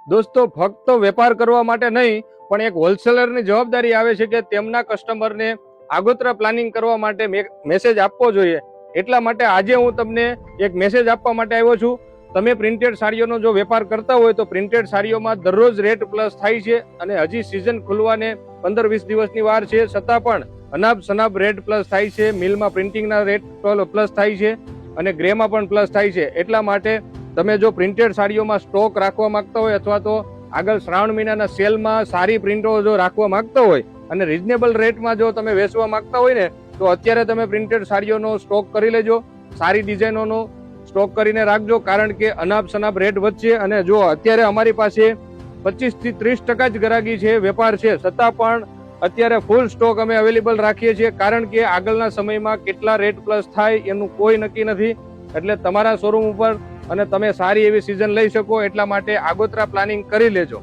દોસ્તો ફક્ત વેપાર કરવા માટે નહીં પણ એક હોલસેલરની જવાબદારી આવે છે કે તેમના કસ્ટમરને આગોતરા પ્લાનિંગ કરવા માટે મેસેજ આપવો જોઈએ. એટલા માટે આજે હું તમને એક મેસેજ આપવા માટે આવ્યો છું. તમે પ્રિન્ટેડ સાડીઓનો જો વેપાર કરતા હોય તો પ્રિન્ટેડ સાડીઓમાં દરરોજ રેટ પ્લસ થાય છે અને હજી સિઝન ખુલવાને 15-20 દિવસની વાર છે, છતાં પણ અનાપ શનાપ રેટ પ્લસ થાય છે. મિલમાં પ્રિન્ટિંગના રેટ પ્લસ થાય છે અને ગ્રેમાં પણ પ્લસ થાય છે. એટલા માટે તમે જો પ્રિન્ટેડ સાડીઓમાં સ્ટોક રાખવા માંગતા હોય અથવા તો આગળ શ્રાવણ મહિનાના સેલમાં સારી પ્રિન્ટો જો રાખવા માંગતા હોય અને રિઝનેબલ રેટમાં જો તમે વેચવા માંગતા હોય ને તો અત્યારે તમે પ્રિન્ટેડ સાડીઓનો સ્ટોક કરી લેજો. સારી ડિઝાઇનોનો સ્ટોક કરીને રાખજો, કારણ કે અનાપ શનાપ રેટ વધશે. અને જો અત્યારે અમારી પાસે 25 થી 30% જ ગ્રાહકી છે, વેપાર છે, છતાં પણ અત્યારે ફૂલ સ્ટોક અમે અવેલેબલ રાખીએ છીએ, કારણ કે આગળના સમયમાં કેટલા રેટ પ્લસ થાય એનું કોઈ નક્કી નથી. એટલે તમારા શોરૂમ ઉપર અને તમે સારી એવી સિઝન લઈ શકો એટલા માટે આગોતરા પ્લાનિંગ કરી લેજો.